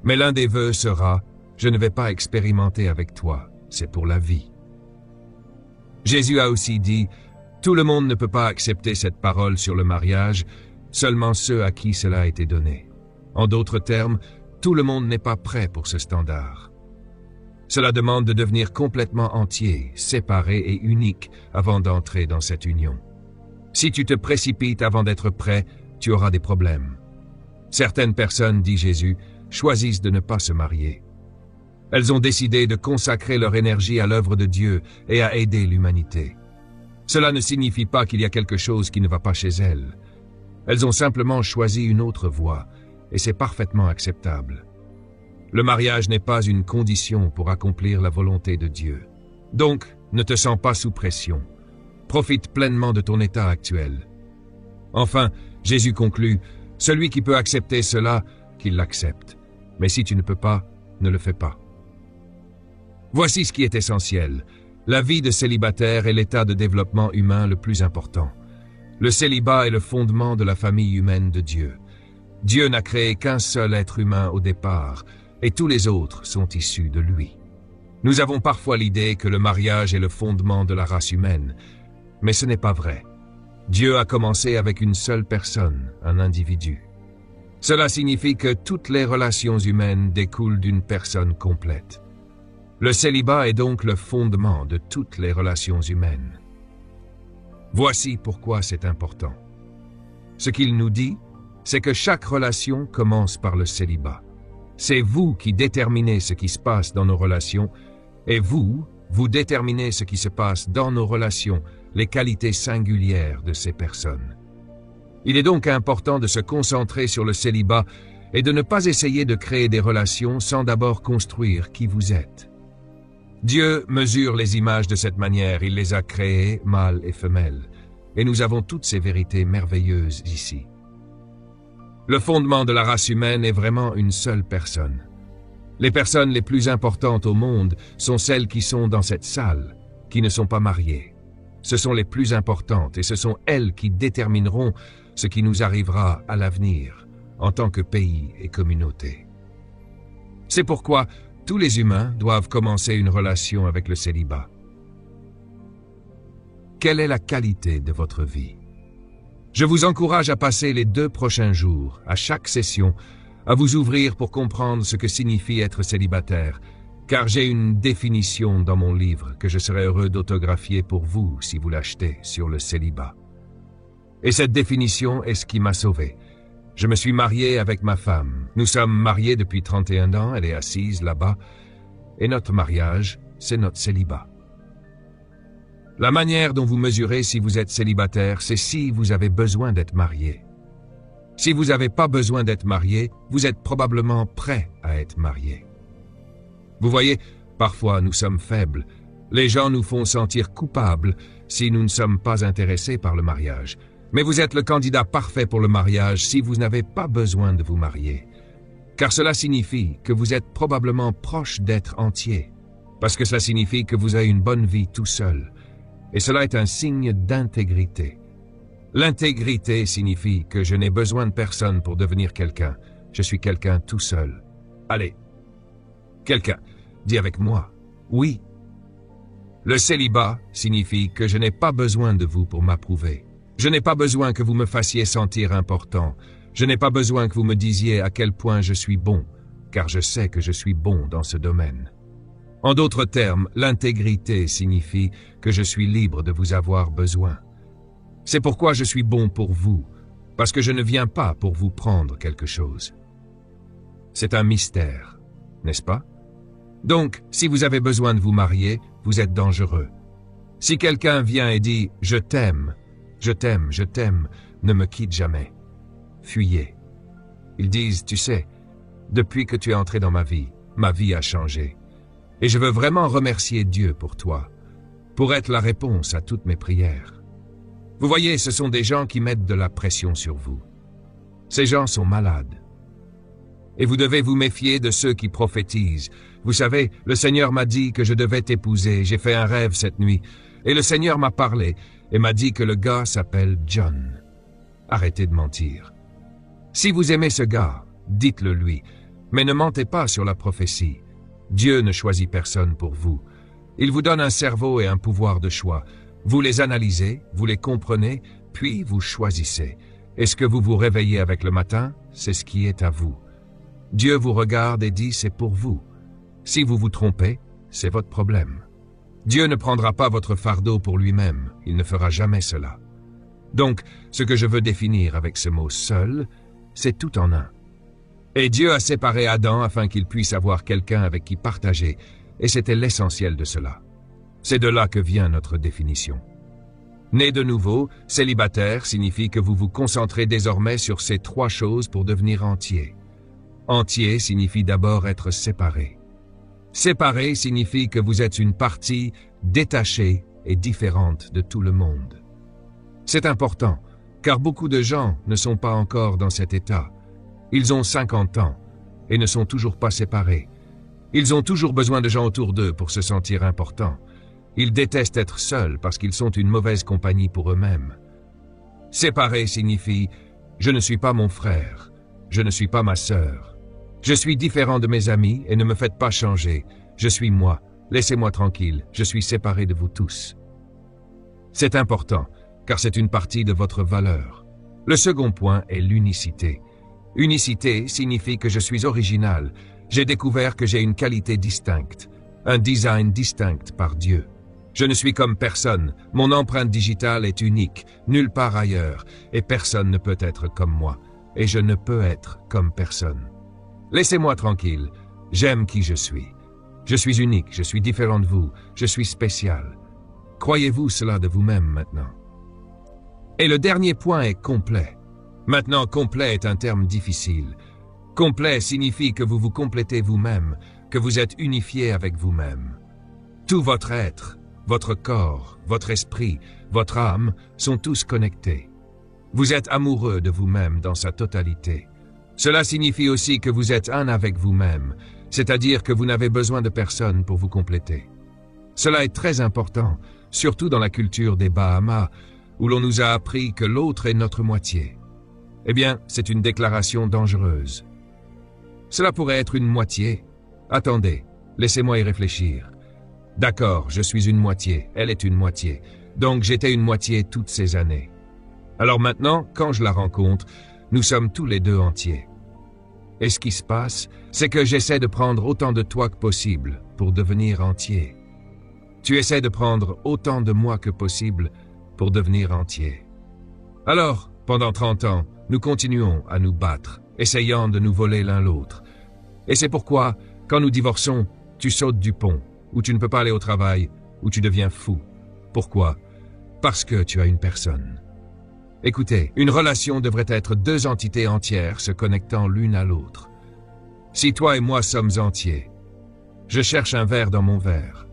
Mais l'un des vœux sera, je ne vais pas expérimenter avec toi, c'est pour la vie. Jésus a aussi dit, tout le monde ne peut pas accepter cette parole sur le mariage, seulement ceux à qui cela a été donné. En d'autres termes, tout le monde n'est pas prêt pour ce standard. Cela demande de devenir complètement entier, séparé et unique avant d'entrer dans cette union. Si tu te précipites avant d'être prêt, tu auras des problèmes. Certaines personnes, dit Jésus, choisissent de ne pas se marier. Elles ont décidé de consacrer leur énergie à l'œuvre de Dieu et à aider l'humanité. Cela ne signifie pas qu'il y a quelque chose qui ne va pas chez elles. Elles ont simplement choisi une autre voie, et c'est parfaitement acceptable. Le mariage n'est pas une condition pour accomplir la volonté de Dieu. Donc, ne te sens pas sous pression. Profite pleinement de ton état actuel. Enfin, Jésus conclut, « Celui qui peut accepter cela, qu'il l'accepte. Mais si tu ne peux pas, ne le fais pas. » Voici ce qui est essentiel. La vie de célibataire est l'état de développement humain le plus important. Le célibat est le fondement de la famille humaine de Dieu. Dieu n'a créé qu'un seul être humain au départ, et tous les autres sont issus de lui. Nous avons parfois l'idée que le mariage est le fondement de la race humaine, mais ce n'est pas vrai. Dieu a commencé avec une seule personne, un individu. Cela signifie que toutes les relations humaines découlent d'une personne complète. Le célibat est donc le fondement de toutes les relations humaines. Voici pourquoi c'est important. Ce qu'il nous dit, c'est que chaque relation commence par le célibat. C'est vous qui déterminez ce qui se passe dans nos relations, et vous déterminez ce qui se passe dans nos relations, les qualités singulières de ces personnes. Il est donc important de se concentrer sur le célibat et de ne pas essayer de créer des relations sans d'abord construire qui vous êtes. Dieu mesure les images de cette manière, il les a créées, mâles et femelles, et nous avons toutes ces vérités merveilleuses ici. Le fondement de la race humaine est vraiment une seule personne. Les personnes les plus importantes au monde sont celles qui sont dans cette salle, qui ne sont pas mariées. Ce sont les plus importantes et ce sont elles qui détermineront ce qui nous arrivera à l'avenir, en tant que pays et communauté. C'est pourquoi tous les humains doivent commencer une relation avec le célibat. Quelle est la qualité de votre vie? Je vous encourage à passer les 2 prochains jours, à chaque session, à vous ouvrir pour comprendre ce que signifie être célibataire, car j'ai une définition dans mon livre que je serais heureux d'autographier pour vous si vous l'achetez sur le célibat. Et cette définition est ce qui m'a sauvé. Je me suis marié avec ma femme. Nous sommes mariés depuis 31 ans, elle est assise là-bas, et notre mariage, c'est notre célibat. La manière dont vous mesurez si vous êtes célibataire, c'est si vous avez besoin d'être marié. Si vous n'avez pas besoin d'être marié, vous êtes probablement prêt à être marié. Vous voyez, parfois nous sommes faibles. Les gens nous font sentir coupables si nous ne sommes pas intéressés par le mariage. Mais vous êtes le candidat parfait pour le mariage si vous n'avez pas besoin de vous marier. Car cela signifie que vous êtes probablement proche d'être entier. Parce que cela signifie que vous avez une bonne vie tout seul. Et cela est un signe d'intégrité. L'intégrité signifie que je n'ai besoin de personne pour devenir quelqu'un. Je suis quelqu'un tout seul. Allez. Quelqu'un, dis avec moi. Oui. Le célibat signifie que je n'ai pas besoin de vous pour m'approuver. Je n'ai pas besoin que vous me fassiez sentir important. Je n'ai pas besoin que vous me disiez à quel point je suis bon, car je sais que je suis bon dans ce domaine. En d'autres termes, l'intégrité signifie que je suis libre de vous avoir besoin. C'est pourquoi je suis bon pour vous, parce que je ne viens pas pour vous prendre quelque chose. C'est un mystère, n'est-ce pas? Donc, si vous avez besoin de vous marier, vous êtes dangereux. Si quelqu'un vient et dit « je t'aime », ne me quitte jamais. Fuyez. Ils disent, tu sais, depuis que tu es entré dans ma vie a changé. Et je veux vraiment remercier Dieu pour toi, pour être la réponse à toutes mes prières. Vous voyez, ce sont des gens qui mettent de la pression sur vous. Ces gens sont malades. Et vous devez vous méfier de ceux qui prophétisent. Vous savez, le Seigneur m'a dit que je devais t'épouser. J'ai fait un rêve cette nuit. Et le Seigneur m'a parlé et m'a dit que le gars s'appelle John. Arrêtez de mentir. Si vous aimez ce gars, dites-le lui. Mais ne mentez pas sur la prophétie. Dieu ne choisit personne pour vous. Il vous donne un cerveau et un pouvoir de choix. Vous les analysez, vous les comprenez, puis vous choisissez. Et ce que vous vous réveillez avec le matin, c'est ce qui est à vous. Dieu vous regarde et dit c'est pour vous. Si vous vous trompez, c'est votre problème. Dieu ne prendra pas votre fardeau pour lui-même, il ne fera jamais cela. Donc, ce que je veux définir avec ce mot « seul », c'est tout en un. Et Dieu a séparé Adam afin qu'il puisse avoir quelqu'un avec qui partager, et c'était l'essentiel de cela. C'est de là que vient notre définition. Né de nouveau, célibataire signifie que vous vous concentrez désormais sur ces trois choses pour devenir entier. Entier signifie d'abord être séparé. Séparé signifie que vous êtes une partie détachée et différente de tout le monde. C'est important, car beaucoup de gens ne sont pas encore dans cet état. Ils ont 50 ans et ne sont toujours pas séparés. Ils ont toujours besoin de gens autour d'eux pour se sentir importants. Ils détestent être seuls parce qu'ils sont une mauvaise compagnie pour eux-mêmes. Séparé signifie « je ne suis pas mon frère, je ne suis pas ma sœur. Je suis différent de mes amis et ne me faites pas changer. Je suis moi, laissez-moi tranquille, je suis séparé de vous tous. » C'est important, car c'est une partie de votre valeur. Le second point est l'unicité. Unicité signifie que je suis original. J'ai découvert que j'ai une qualité distincte, un design distinct par Dieu. Je ne suis comme personne, mon empreinte digitale est unique, nulle part ailleurs, et personne ne peut être comme moi, et je ne peux être comme personne. Laissez-moi tranquille, j'aime qui je suis. Je suis unique, je suis différent de vous, je suis spécial. Croyez-vous cela de vous-même maintenant? Et le dernier point est complet. Maintenant, complet est un terme difficile. Complet signifie que vous vous complétez vous-même, que vous êtes unifié avec vous-même. Tout votre être, votre corps, votre esprit, votre âme sont tous connectés. Vous êtes amoureux de vous-même dans sa totalité. Cela signifie aussi que vous êtes un avec vous-même, c'est-à-dire que vous n'avez besoin de personne pour vous compléter. Cela est très important, surtout dans la culture des Bahamas, où l'on nous a appris que l'autre est notre moitié. Eh bien, c'est une déclaration dangereuse. Cela pourrait être une moitié. Attendez, laissez-moi y réfléchir. D'accord, je suis une moitié, elle est une moitié. Donc j'étais une moitié toutes ces années. Alors maintenant, quand je la rencontre, nous sommes tous les deux entiers. Et ce qui se passe, c'est que j'essaie de prendre autant de toi que possible pour devenir entier. Tu essaies de prendre autant de moi que possible pour devenir entier. Alors, pendant 30 ans, nous continuons à nous battre, essayant de nous voler l'un l'autre. Et c'est pourquoi, quand nous divorçons, tu sautes du pont, ou tu ne peux pas aller au travail, ou tu deviens fou. Pourquoi? Parce que tu as une personne. Écoutez, une relation devrait être deux entités entières se connectant l'une à l'autre. Si toi et moi sommes entiers, je cherche un verre dans mon verre.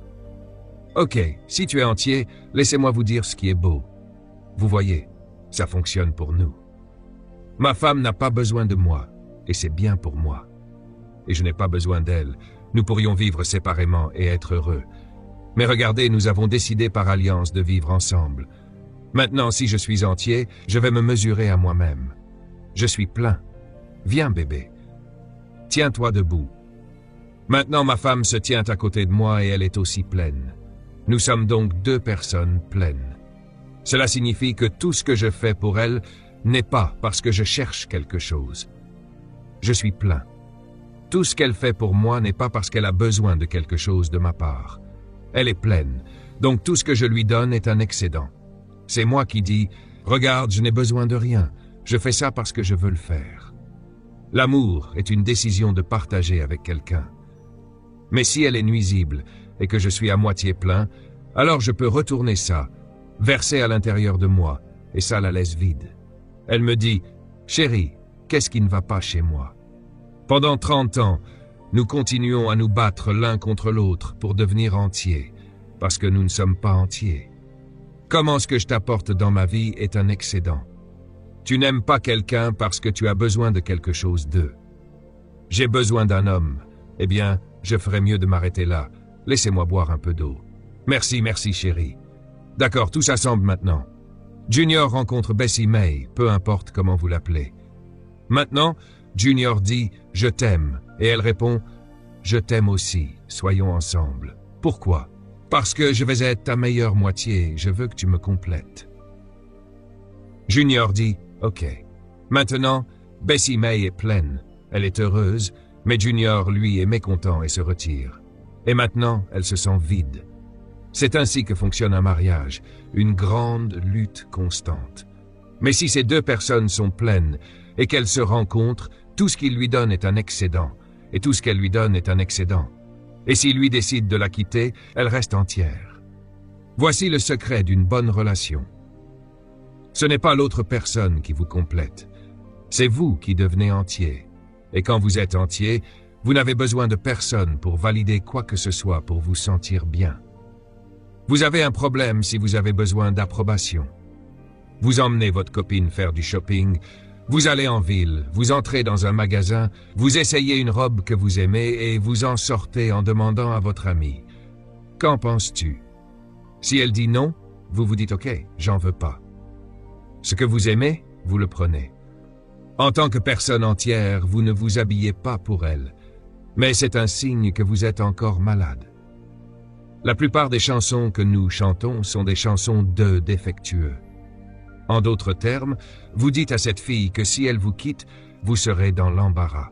Ok, si tu es entier, laissez-moi vous dire ce qui est beau. Vous voyez, ça fonctionne pour nous. Ma femme n'a pas besoin de moi, et c'est bien pour moi. Et je n'ai pas besoin d'elle. Nous pourrions vivre séparément et être heureux. Mais regardez, nous avons décidé par alliance de vivre ensemble. Maintenant, si je suis entier, je vais me mesurer à moi-même. Je suis plein. Viens, bébé. Tiens-toi debout. Maintenant, ma femme se tient à côté de moi et elle est aussi pleine. Nous sommes donc deux personnes pleines. Cela signifie que tout ce que je fais pour elle n'est pas parce que je cherche quelque chose. Je suis plein. Tout ce qu'elle fait pour moi n'est pas parce qu'elle a besoin de quelque chose de ma part. Elle est pleine, donc tout ce que je lui donne est un excédent. C'est moi qui dis « Regarde, je n'ai besoin de rien, je fais ça parce que je veux le faire ». L'amour est une décision de partager avec quelqu'un. Mais si elle est nuisible et que je suis à moitié plein, alors je peux retourner ça, verser à l'intérieur de moi, et ça la laisse vide. Elle me dit « Chérie, qu'est-ce qui ne va pas chez moi ?» Pendant 30 ans, nous continuons à nous battre l'un contre l'autre pour devenir entiers, parce que nous ne sommes pas entiers. Comment ce que je t'apporte dans ma vie est un excédent. Tu n'aimes pas quelqu'un parce que tu as besoin de quelque chose d'eux. J'ai besoin d'un homme. Eh bien, je ferais mieux de m'arrêter là. Laissez-moi boire un peu d'eau. Merci, merci chérie. D'accord, tout s'assemble maintenant. Junior rencontre Bessie May, peu importe comment vous l'appelez. Maintenant, Junior dit « Je t'aime » et elle répond « Je t'aime aussi, soyons ensemble. » Pourquoi? Parce que je vais être ta meilleure moitié, je veux que tu me complètes. Junior dit « Ok. » Maintenant, Bessie May est pleine. Elle est heureuse, mais Junior, lui, est mécontent et se retire. Et maintenant, elle se sent vide. C'est ainsi que fonctionne un mariage, une grande lutte constante. Mais si ces deux personnes sont pleines et qu'elles se rencontrent, tout ce qu'il lui donne est un excédent, et tout ce qu'elle lui donne est un excédent. Et s'il lui décide de la quitter, elle reste entière. Voici le secret d'une bonne relation. Ce n'est pas l'autre personne qui vous complète, c'est vous qui devenez entier. Et quand vous êtes entier, vous n'avez besoin de personne pour valider quoi que ce soit pour vous sentir bien. Vous avez un problème si vous avez besoin d'approbation. Vous emmenez votre copine faire du shopping, vous allez en ville, vous entrez dans un magasin, vous essayez une robe que vous aimez et vous en sortez en demandant à votre amie « Qu'en penses-tu » Si elle dit non, vous vous dites « Ok, j'en veux pas ». Ce que vous aimez, vous le prenez. En tant que personne entière, vous ne vous habillez pas pour elle, mais c'est un signe que vous êtes encore malade. La plupart des chansons que nous chantons sont des chansons de défectueux. En d'autres termes, vous dites à cette fille que si elle vous quitte, vous serez dans l'embarras.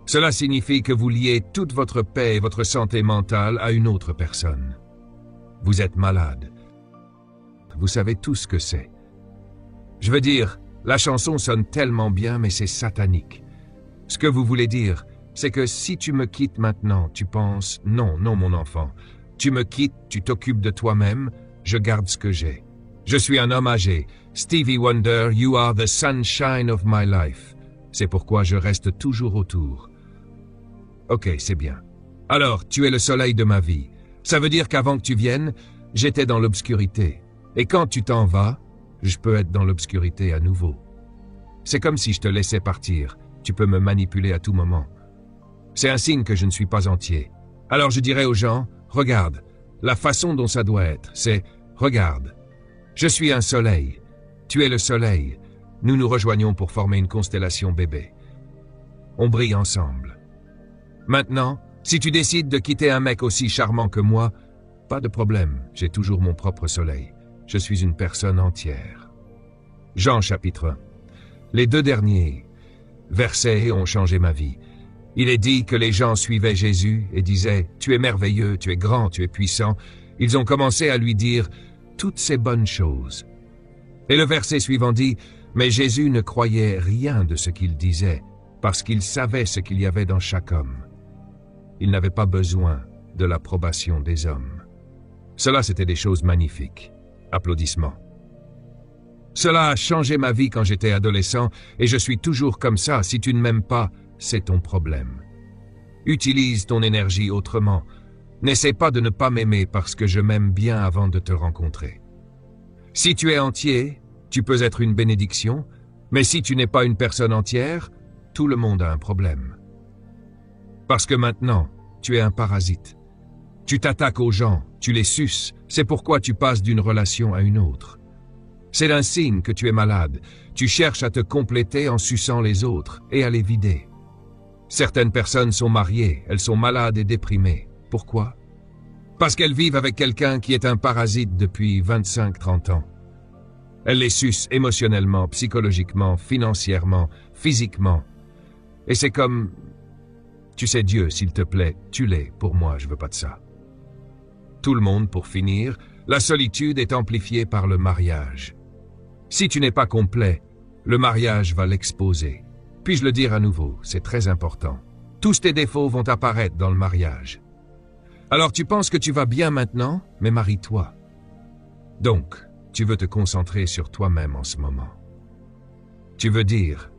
Cela signifie que vous liez toute votre paix et votre santé mentale à une autre personne. Vous êtes malade. Vous savez tout ce que c'est. Je veux dire, la chanson sonne tellement bien, mais c'est satanique. Ce que vous voulez dire, c'est que si tu me quittes maintenant, tu penses « Non, non mon enfant, tu me quittes, tu t'occupes de toi-même, je garde ce que j'ai. Je suis un homme âgé. Stevie Wonder, you are the sunshine of my life. C'est pourquoi je reste toujours autour. » Ok, c'est bien. Alors, tu es le soleil de ma vie. Ça veut dire qu'avant que tu viennes, j'étais dans l'obscurité. Et quand tu t'en vas, je peux être dans l'obscurité à nouveau. C'est comme si je te laissais partir. Tu peux me manipuler à tout moment. C'est un signe que je ne suis pas entier. Alors je dirais aux gens, regarde, la façon dont ça doit être, c'est, regarde, je suis un soleil, tu es le soleil, nous nous rejoignons pour former une constellation bébé. On brille ensemble. Maintenant, si tu décides de quitter un mec aussi charmant que moi, pas de problème, j'ai toujours mon propre soleil. Je suis une personne entière. Jean chapitre 1. Les 2 derniers versets ont changé ma vie. Il est dit que les gens suivaient Jésus et disaient « Tu es merveilleux, tu es grand, tu es puissant ». Ils ont commencé à lui dire toutes ces bonnes choses. Et le verset suivant dit « Mais Jésus ne croyait rien de ce qu'il disait, parce qu'il savait ce qu'il y avait dans chaque homme. Il n'avait pas besoin de l'approbation des hommes. » Cela, c'était des choses magnifiques. Applaudissements. Cela a changé ma vie quand j'étais adolescent et je suis toujours comme ça. Si tu ne m'aimes pas, c'est ton problème. Utilise ton énergie autrement. N'essaie pas de ne pas m'aimer parce que je m'aime bien avant de te rencontrer. Si tu es entier, tu peux être une bénédiction, mais si tu n'es pas une personne entière, tout le monde a un problème. Parce que maintenant, tu es un parasite. Tu t'attaques aux gens, tu les suces, c'est pourquoi tu passes d'une relation à une autre. C'est un signe que tu es malade. Tu cherches à te compléter en suçant les autres et à les vider. Certaines personnes sont mariées, elles sont malades et déprimées. Pourquoi? Parce qu'elles vivent avec quelqu'un qui est un parasite depuis 25-30 ans. Elles les sucent émotionnellement, psychologiquement, financièrement, physiquement. Et c'est comme... Tu sais, Dieu, s'il te plaît, tue-les. Pour moi, je veux pas de ça. Tout le monde, pour finir, la solitude est amplifiée par le mariage. Si tu n'es pas complet, le mariage va l'exposer. Puis-je le dire à nouveau, c'est très important. Tous tes défauts vont apparaître dans le mariage. Alors tu penses que tu vas bien maintenant, mais marie-toi. Donc, tu veux te concentrer sur toi-même en ce moment. Tu veux dire,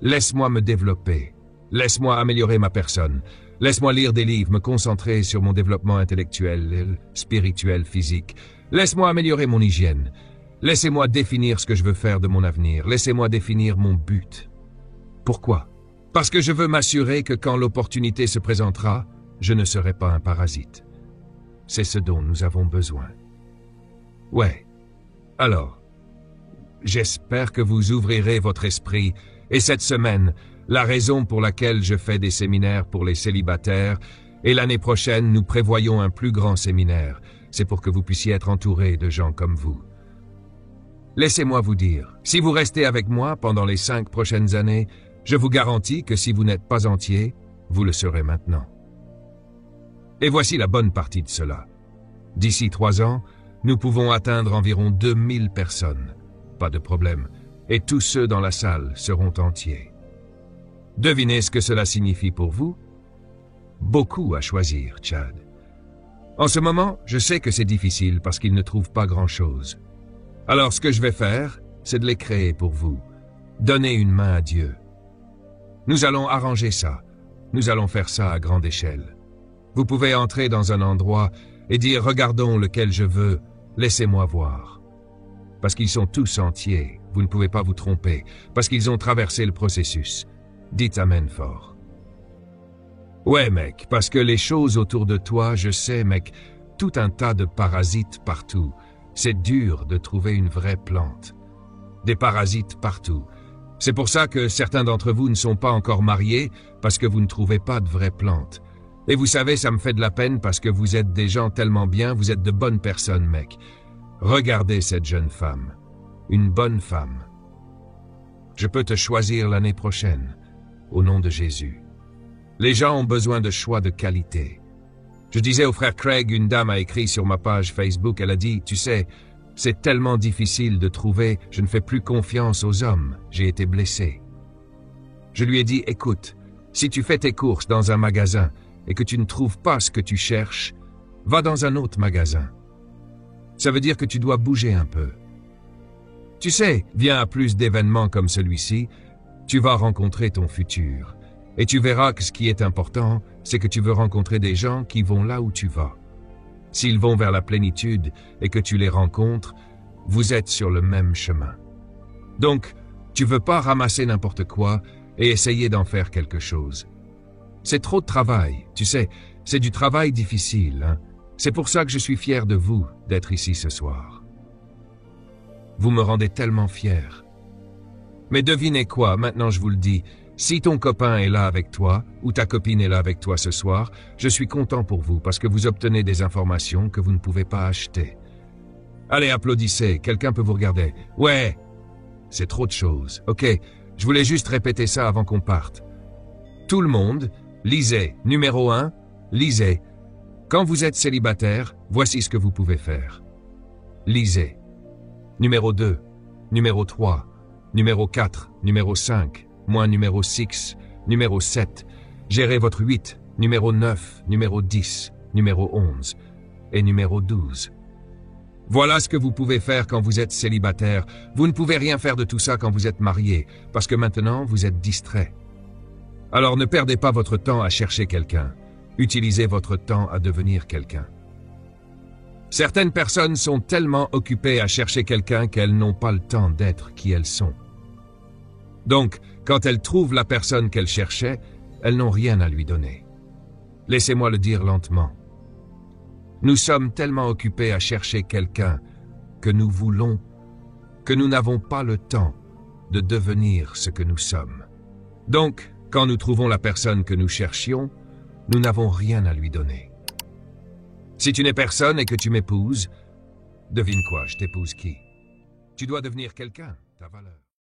laisse-moi me développer, laisse-moi améliorer ma personne, laisse-moi lire des livres, me concentrer sur mon développement intellectuel, spirituel, physique. Laisse-moi améliorer mon hygiène. Laissez-moi définir ce que je veux faire de mon avenir. Laissez-moi définir mon but. Pourquoi? Parce que je veux m'assurer que quand l'opportunité se présentera, je ne serai pas un parasite. C'est ce dont nous avons besoin. Ouais. Alors, j'espère que vous ouvrirez votre esprit et cette semaine, la raison pour laquelle je fais des séminaires pour les célibataires et l'année prochaine, nous prévoyons un plus grand séminaire, c'est pour que vous puissiez être entourés de gens comme vous. Laissez-moi vous dire, si vous restez avec moi pendant les 5 prochaines années, je vous garantis que si vous n'êtes pas entier, vous le serez maintenant. Et voici la bonne partie de cela. D'ici 3 ans, nous pouvons atteindre environ 2000 personnes. Pas de problème. Et tous ceux dans la salle seront entiers. Devinez ce que cela signifie pour vous? Beaucoup à choisir, Chad. En ce moment, je sais que c'est difficile parce qu'ils ne trouvent pas grand-chose. Alors ce que je vais faire, c'est de les créer pour vous. Donnez une main à Dieu. Nous allons arranger ça. Nous allons faire ça à grande échelle. Vous pouvez entrer dans un endroit et dire « Regardons lequel je veux, laissez-moi voir ». Parce qu'ils sont tous entiers, vous ne pouvez pas vous tromper, parce qu'ils ont traversé le processus. Dites Amen fort. Ouais mec, parce que les choses autour de toi, je sais mec, tout un tas de parasites partout. C'est dur de trouver une vraie plante. Des parasites partout. C'est pour ça que certains d'entre vous ne sont pas encore mariés, parce que vous ne trouvez pas de vraies plantes. Et vous savez, ça me fait de la peine parce que vous êtes des gens tellement bien, vous êtes de bonnes personnes, mec. Regardez cette jeune femme. Une bonne femme. Je peux te choisir l'année prochaine, au nom de Jésus. Les gens ont besoin de choix de qualité. Je disais au frère Craig, une dame a écrit sur ma page Facebook, elle a dit, tu sais, c'est tellement difficile de trouver, je ne fais plus confiance aux hommes, j'ai été blessé. Je lui ai dit, écoute, si tu fais tes courses dans un magasin et que tu ne trouves pas ce que tu cherches, va dans un autre magasin. Ça veut dire que tu dois bouger un peu. Tu sais, viens à plus d'événements comme celui-ci, tu vas rencontrer ton futur. Et tu verras que ce qui est important, c'est que tu veux rencontrer des gens qui vont là où tu vas. S'ils vont vers la plénitude et que tu les rencontres, vous êtes sur le même chemin. Donc, tu veux pas ramasser n'importe quoi et essayer d'en faire quelque chose. C'est trop de travail, tu sais, c'est du travail difficile, hein. C'est pour ça que je suis fier de vous, d'être ici ce soir. Vous me rendez tellement fier. Mais devinez quoi, maintenant je vous le dis, si ton copain est là avec toi, ou ta copine est là avec toi ce soir, je suis content pour vous parce que vous obtenez des informations que vous ne pouvez pas acheter. Allez, applaudissez, quelqu'un peut vous regarder. Ouais, c'est trop de choses. Ok, je voulais juste répéter ça avant qu'on parte. Tout le monde, lisez. Numéro 1, lisez. Quand vous êtes célibataire, voici ce que vous pouvez faire. Lisez. Numéro 2, numéro 3, numéro 4, numéro 5, numéro 6, numéro 7. Gérez votre 8, numéro 9, numéro 10, numéro 11 et numéro 12. Voilà ce que vous pouvez faire quand vous êtes célibataire. Vous ne pouvez rien faire de tout ça quand vous êtes marié, parce que maintenant vous êtes distrait. Alors ne perdez pas votre temps à chercher quelqu'un. Utilisez votre temps à devenir quelqu'un. Certaines personnes sont tellement occupées à chercher quelqu'un qu'elles n'ont pas le temps d'être qui elles sont. Donc, quand elles trouvent la personne qu'elles cherchaient, elles n'ont rien à lui donner. Laissez-moi le dire lentement. Nous sommes tellement occupés à chercher quelqu'un que nous voulons, que nous n'avons pas le temps de devenir ce que nous sommes. Donc, quand nous trouvons la personne que nous cherchions, nous n'avons rien à lui donner. Si tu n'es personne et que tu m'épouses, devine quoi, je t'épouse qui? Tu dois devenir quelqu'un, ta valeur.